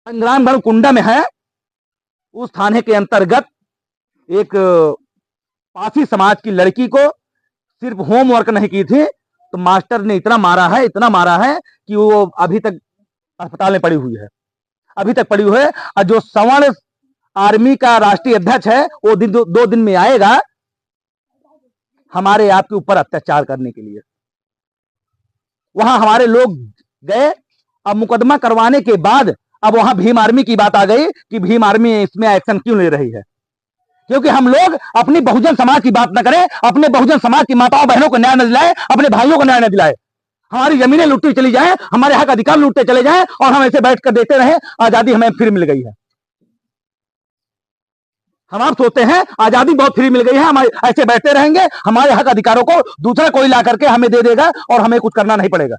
संग्रामगढ़ कुंडा में है, उस थाने के अंतर्गत एक पासी समाज की लड़की को सिर्फ होमवर्क नहीं की थी तो मास्टर ने इतना मारा है कि वो अभी तक अस्पताल में पड़ी हुई है, अभी तक पड़ी हुई है। और जो सवर्ण आर्मी का राष्ट्रीय अध्यक्ष है वो दो दिन में आएगा हमारे आपके ऊपर अत्याचार करने के लिए। वहां हमारे लोग गए, अब मुकदमा करवाने के बाद अब वहां भीम आर्मी की बात आ गई कि भीम आर्मी इसमें एक्शन क्यों ले रही है, क्योंकि हम लोग अपनी बहुजन समाज की बात न करें, अपने बहुजन समाज की माताओं बहनों को न्याय न दिलाए, अपने भाइयों को न्याय न दिलाए, हमारी जमीनें लुटती चली जाए, हमारे हक अधिकार लुटते चले जाए और हम ऐसे बैठकर देखते रहे आजादी हमें फिर मिल गई है। हम आप सोचते हैं आजादी बहुत फ्री मिल गई है, हम ऐसे बैठते रहेंगे, हमारे हक अधिकारों को दूसरा कोई ला करके हमें दे देगा और हमें कुछ करना नहीं पड़ेगा।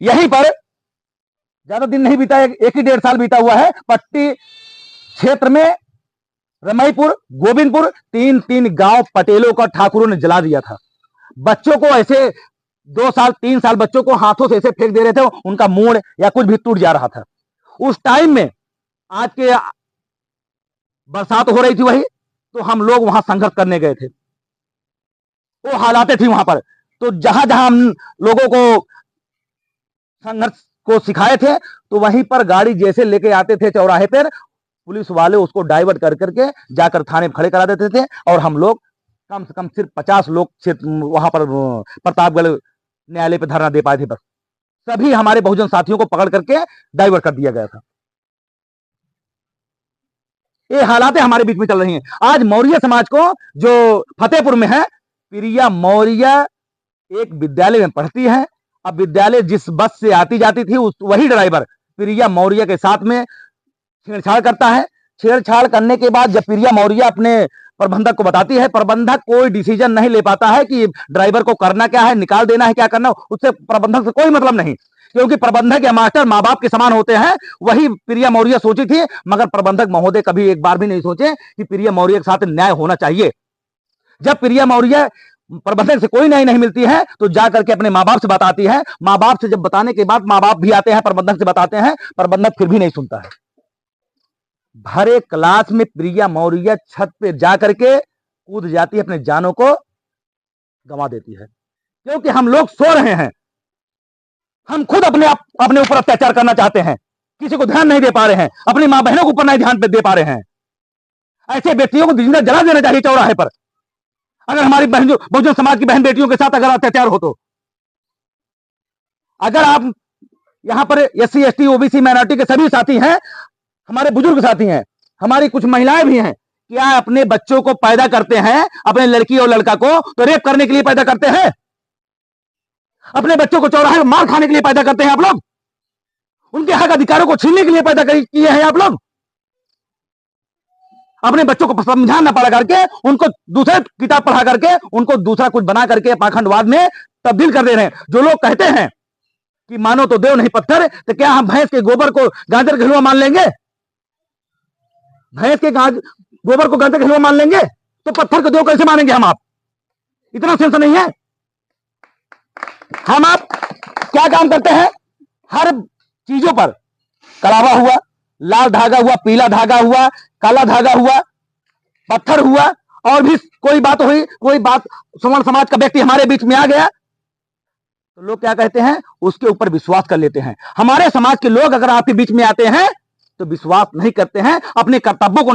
यहीं पर ज्यादा दिन नहीं बीता, एक ही 1.5 साल बीता हुआ है, पट्टी क्षेत्र में रमईपुर, गोविंदपुर, 3 गांव पटेलों का ठाकुरों ने जला दिया था। बच्चों को ऐसे 2 साल 3 साल बच्चों को हाथों से ऐसे फेंक दे रहे थे, उनका मूड या कुछ भी टूट जा रहा था। उस टाइम में आज के बरसात हो रही थी वही, तो हम लोग वहां संघर्ष करने गए थे, वो हालातें थी वहां पर। तो जहां जहां हम लोगों को संघर्ष को सिखाए थे तो वहीं पर गाड़ी जैसे लेके आते थे चौराहे पर, पुलिस वाले उसको डाइवर्ट कर करके जाकर थाने में खड़े करा देते थे और हम लोग कम से कम सिर्फ 50 लोग वहां पर प्रतापगढ़ न्यायालय पे धरना दे पाए थे। बस सभी हमारे बहुजन साथियों को पकड़ करके डाइवर्ट कर दिया गया था। ये हालातें हमारे बीच में चल रही हैं। आज मौर्य समाज को जो फतेहपुर में है, प्रिया मौर्य एक विद्यालय में पढ़ती है। अब विद्यालय जिस बस से आती जाती थी वही ड्राइवर प्रिया मौर्य के साथ में छेड़छाड़ करता है। छेड़छाड़ करने के बाद जब प्रिया मौर्य अपने प्रबंधक को बताती है, प्रबंधक कोई डिसीजन नहीं ले पाता है कि ड्राइवर को करना क्या है, निकाल देना है, क्या करना, उससे प्रबंधक से कोई मतलब नहीं, क्योंकि प्रबंधक या मास्टर माँ बाप के समान होते हैं। वही प्रिया मौर्य सोची थी, मगर प्रबंधक महोदय कभी एक बार भी नहीं सोचे कि प्रिया मौर्य के साथ न्याय होना चाहिए। जब प्रिया मौर्य प्रबंधक से कोई न्याय नहीं मिलती है तो जाकर के अपने माँ बाप से बताती है। माँ बाप से जब बताने के बाद माँ बाप भी आते हैं, प्रबंधक से बताते हैं, प्रबंधक फिर भी नहीं सुनता है। भरे क्लास में प्रिया मौर्य छत पे जाकर के कूद जाती है, अपने जानों को गंवा देती है, क्योंकि हम लोग सो रहे हैं। हम खुद अपने ऊपर अत्याचार करना चाहते हैं, किसी को ध्यान नहीं दे पा रहे हैं, अपनी मां बहनों के ऊपर नहीं ध्यान दे पा रहे हैं। ऐसे व्यक्तियों को जिंदा जला देना चाहिए चौराहे पर। अगर हमारी बहुजन समाज की बहन बेटियों के साथ अगर अत्याचार हो तो, अगर आप यहां पर SC ST OBC माइनॉरिटी के सभी साथी हैं, हमारे बुजुर्ग साथी हैं, हमारी कुछ महिलाएं भी हैं, क्या अपने बच्चों को पैदा करते हैं, अपने लड़की और लड़का को तो रेप करने के लिए पैदा करते हैं? अपने बच्चों को चौराहे में मार खाने के लिए पैदा करते हैं आप लोग? उनके हक अधिकारों को छीनने के लिए पैदा किए हैं आप लोग? अपने बच्चों को समझाना पढ़ा करके, उनको दूसरे किताब पढ़ा करके, उनको दूसरा कुछ बना करके पाखंडवाद में तब्दील कर दे रहे हैं। जो लोग कहते हैं कि मानो तो देव नहीं पत्थर, तो क्या हम भैंस के गोबर को गाजर का हलवा मान लेंगे? भैंस के गोबर को गाजर का हलवा मान लेंगे तो पत्थर को देव कैसे मानेंगे हम आप? इतना सेंस नहीं है। हम आप क्या काम करते हैं? हर चीजों पर कलावा हुआ, लाल धागा हुआ, पीला धागा हुआ, काला धागा हुआ, पत्थर हुआ, और भी कोई बात हुई, कोई बात सवर्ण समाज का व्यक्ति हमारे बीच में आ गया तो लोग क्या कहते हैं, उसके ऊपर विश्वास कर लेते हैं। हमारे समाज के लोग अगर आपके बीच में आते हैं तो विश्वास नहीं करते हैं, अपने कर्तव्यों को